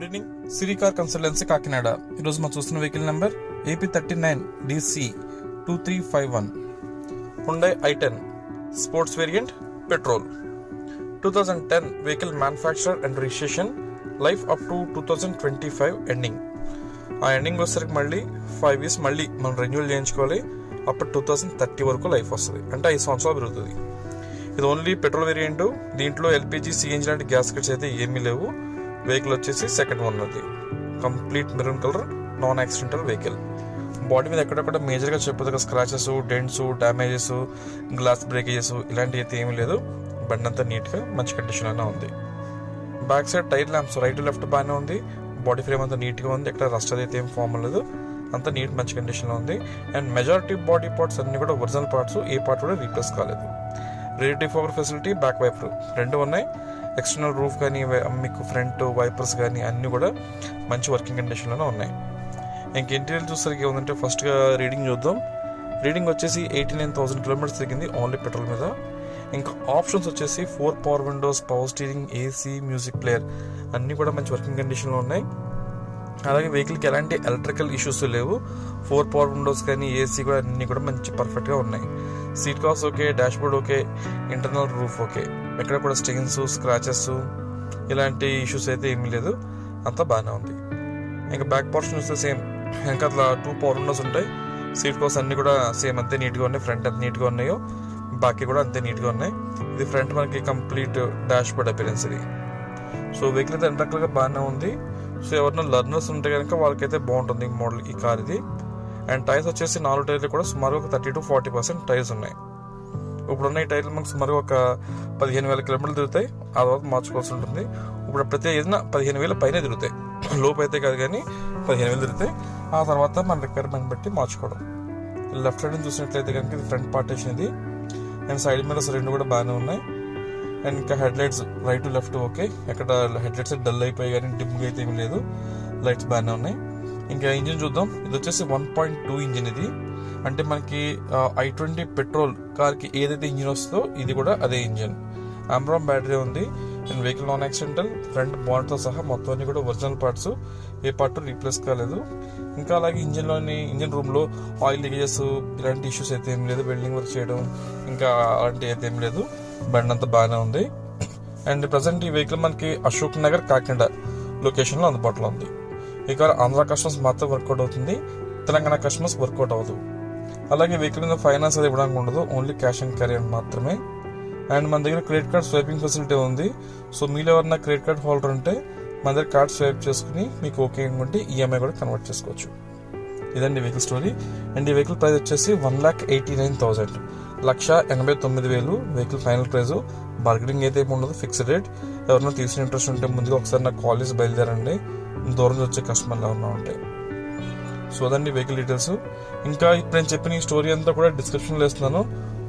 Good evening, సిరి car consultancy Kakinada. ఈరోజు మనం చూస్తున్న vehicle number AP39DC 2351 Hyundai i10 sports variant petrol. 2010 vehicle manufacturer and registration, life up to 2025 ending. ఆ ending వచ్చేసరికి మళ్ళీ 5 years మళ్ళీ మనం రెన్యూవల్ చేయించుకోవాలి. అప్పుడు 2030 వరకు లైఫ్ వస్తుంది, అంటే 5 సంవత్సరాలు పెరుగుతుంది. ఇది ఓన్లీ పెట్రోల్ వేరియంట్. దీంట్లో LPG, CNG లాంటి గ్యాస్ కిట్స్ అయితే ఏమీ లేవు. వెహికల్ వచ్చేసి సెకండ్ వన్ అది complete maroon colour, non accidental vehicle. Body మీద ఎక్కడెక్కడ మేజర్గా చెప్పదు, scratches, dents, damages, glass breakages ఇలాంటివి అయితే ఏమీ లేదు. బండి అంతా నీట్గా మంచి కండిషన్లోనే ఉంది. Back side tyre lamps right left బాగానే ఉంది. బాడీ ఫ్రేమ్ అంతా నీట్గా ఉంది, ఎక్కడ రస్ట్ అయితే ఏం ఫామ్ లేదు. అంతా నీట్ మంచి కండిషన్లో ఉంది. అండ్ మెజారిటీ బాడీ పార్ట్స్ అన్ని కూడా ఒరిజినల్ పార్ట్స్, ఏ పార్ట్ కూడా రీప్లేస్ కాలేదు. Rear defogger facility, back wiper రెండు ఉన్నాయి. ఎక్స్టర్నల్ రూఫ్ కానీ మీకు ఫ్రంట్ వైపర్స్ కానీ అన్నీ కూడా మంచి వర్కింగ్ కండిషన్లోనే ఉన్నాయి. ఇంక ఇంటీరియర్ చూసరికి ఏముందంటే ఫస్ట్గా రీడింగ్ చూద్దాం. రీడింగ్ వచ్చేసి 89,000 kilometers తిరిగింది ఓన్లీ పెట్రోల్ మీద. ఇంకా ఆప్షన్స్ వచ్చేసి 4 power Windows, power steering, AC, music player అన్నీ కూడా మంచి వర్కింగ్ కండిషన్లో ఉన్నాయి. అలాగే వెహికల్కి ఎలాంటి ఎలక్ట్రికల్ ఇష్యూస్ లేవు. 4 పవర్ విండోస్ కానీ AC కూడా అన్నీ కూడా మంచి పర్ఫెక్ట్గా ఉన్నాయి. Seat covers okay, dash board okay, internal roof okay, ఎక్కడ కూడా స్టెయిన్స్, స్క్రాచెస్ ఇలాంటి ఇష్యూస్ అయితే ఏమీ లేదు. అంతా బాగానే ఉంది. ఇంకా బ్యాక్ పోర్షన్ చూస్తే సేమ్, ఇంకా అట్లా 2 పవర్ విండోస్ ఉంటాయి. సీట్ కవర్స్ అన్నీ కూడా సేమ్ అంతే నీట్గా ఉన్నాయి. ఫ్రంట్ ఎంత నీట్గా ఉన్నాయో బాకీ కూడా అంతే నీట్గా ఉన్నాయి. ఇది ఫ్రంట్ మనకి కంప్లీట్ డాష్ బోర్డ్ అపిరెన్స్ ఇది. సో వెహికల్ అయితే అన్ని రకాలుగా బాగానే ఉంది. సో ఎవరైనా లర్నర్స్ ఉంటే కనుక వాళ్ళకైతే బాగుంటుంది ఈ మోడల్, ఈ కార్ ఇది. అండ్ టైర్స్ వచ్చేసి 4 టైర్లు కూడా సుమారు ఒక 30 to 40% టైర్స్ ఉన్నాయి. ఇప్పుడున్న ఈ టైర్లు మనకు సుమారు ఒక 15,000 kilometers తిరుగుతాయి. ఆ తర్వాత మార్చుకోవాల్సి ఉంటుంది. ఇప్పుడు ప్రతి ఏదైనా 15,000 పైన తిరుగుతాయి, లోపు అయితే కాదు కానీ 15,000 తిరుగుతాయి. ఆ తర్వాత మన రిక్వైర్మెంట్ బట్టి మార్చుకోవడం. లెఫ్ట్ సైడ్ చూసినట్లయితే కనుక ఇది ఫ్రంట్ పార్టీషన్ ఇది. అండ్ సైడ్ మిర్రర్స్ రెండు కూడా బాగానే ఉన్నాయి. అండ్ ఇంకా head lights right to left okay, ఎక్కడ హెడ్ లైట్స్ డల్ అయిపోయి కానీ డిమ్గా అయితే ఏమీ లేదు. లైట్స్ బాగానే ఉన్నాయి. ఇంకా ఇంజిన్ చూద్దాం. ఇది వచ్చేసి 1.2 ఇంజిన్ ఇది. అంటే మనకి i20 పెట్రోల్ కార్కి ఏదైతే ఇంజిన్ వస్తుందో ఇది కూడా అదే ఇంజిన్. ఆంబ్రామ్ బ్యాటరీ ఉంది. And vehicle non accidental, front బానెట్తో సహా మొత్తం అన్ని కూడా ఒరిజినల్ పార్ట్స్, ఏ పార్ట్ రీప్లేస్ కాలేదు. ఇంకా అలాగే ఇంజిన్ రూమ్లో ఆయిల్ లీకేజెస్ ఇలాంటి ఇష్యూస్ అయితే ఏం లేదు. వెల్డింగ్ వర్క్ చేయడం ఇంకా అలాంటి అయితే ఏం లేదు. బండి అంతా బాగానే ఉంది. అండ్ ప్రజెంట్ ఈ వెహికల్ మనకి అశోక్ నగర్, కాకినాడ లొకేషన్లో అందుబాటులో ఉంది. ఈ కార్ ఆంధ్ర కస్టమర్స్ మాత్రం వర్కౌట్ అవుతుంది, తెలంగాణ కస్టమర్స్ వర్కౌట్ అవ్వదు. అలాగే వెహికల్ మీద ఫైనాన్స్ అది ఇవ్వడానికి ఉండదు, ఓన్లీ క్యాష్ అండ్ క్యారీ మాత్రమే. అండ్ మన దగ్గర క్రెడిట్ కార్డ్ స్వైపింగ్ ఫెసిలిటీ ఉంది. సో మీరు ఎవరన్నా క్రెడిట్ కార్డ్ హోల్డర్ ఉంటే మన దగ్గర కార్డ్ స్వైప్ చేసుకుని మీకు ఓకే అనుకుంటే EMI కూడా కన్వర్ట్ చేసుకోవచ్చు. ఇదండి వెహికల్ స్టోరీ. అండ్ ఈ వెహికల్ ప్రైస్ వచ్చేసి 1,89,000, 1,89,000 వెహికల్ ఫైనల్ ప్రైస్. బార్గెనింగ్ అయితే ఉండదు, ఫిక్స్డ్ రేట్. ఎవరైనా తీసుకునే ఇంట్రెస్ట్ ఉంటే ముందుగా ఒకసారి నాకు కాల్ చేసి బయలుదేరండి, దూరం వచ్చే కస్టమర్లు ఎవరైనా ఉంటాయి. సో అదండి వెహికల్ డీటెయిల్స్. ఇంకా ఇప్పుడు నేను చెప్పిన ఈ స్టోరీ అంతా కూడా డిస్క్రిప్షన్లో వేస్తున్నాను.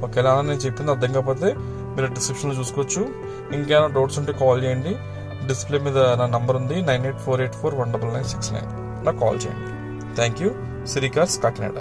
ఒకవేళ నేను చెప్పింది అర్థం కాకపోతే మీరు డిస్క్రిప్షన్లో చూసుకోవచ్చు. ఇంకేమైనా డౌట్స్ ఉంటే కాల్ చేయండి. డిస్ప్లే మీద నా నంబర్ ఉంది, 9848419969. నాకు కాల్ చేయండి. Thank you. Siri cars, Kakinada.